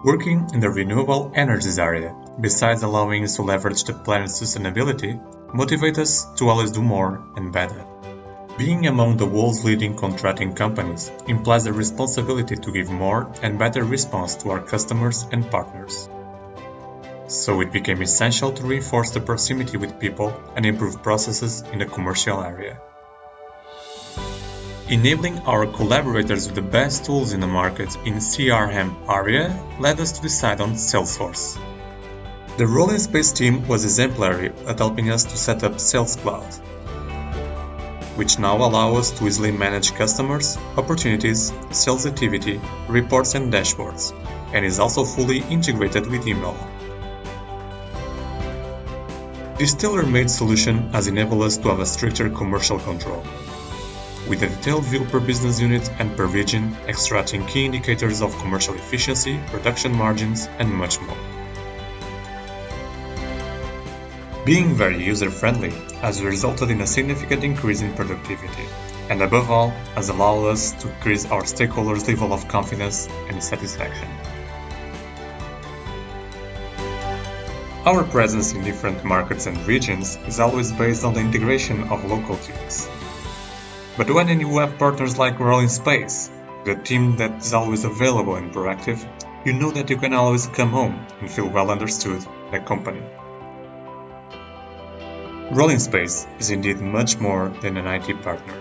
Working in the renewable energies area, besides allowing us to leverage the planet's sustainability, motivates us to always do more and better. Being among the world's leading contracting companies implies the responsibility to give more and better response to our customers and partners. So it became essential to reinforce the proximity with people and improve processes in the commercial area. Enabling our collaborators with the best tools in the market in CRM area led us to decide on Salesforce. The Rolling Space team was exemplary at helping us to set up Sales Cloud, which now allow us to easily manage customers, opportunities, sales activity, reports and dashboards, and is also fully integrated with email. This tailor-made solution has enabled us to have a stricter commercial control, with a detailed view per business unit and per region, extracting key indicators of commercial efficiency, production margins, and much more. Being very user-friendly has resulted in a significant increase in productivity, and above all, has allowed us to increase our stakeholders' level of confidence and satisfaction. Our presence in different markets and regions is always based on the integration of local teams. But when you have partners like Rolling Space, the team that is always available and proactive, you know that you can always come home and feel well understood in a company. Rolling Space is indeed much more than an IT partner.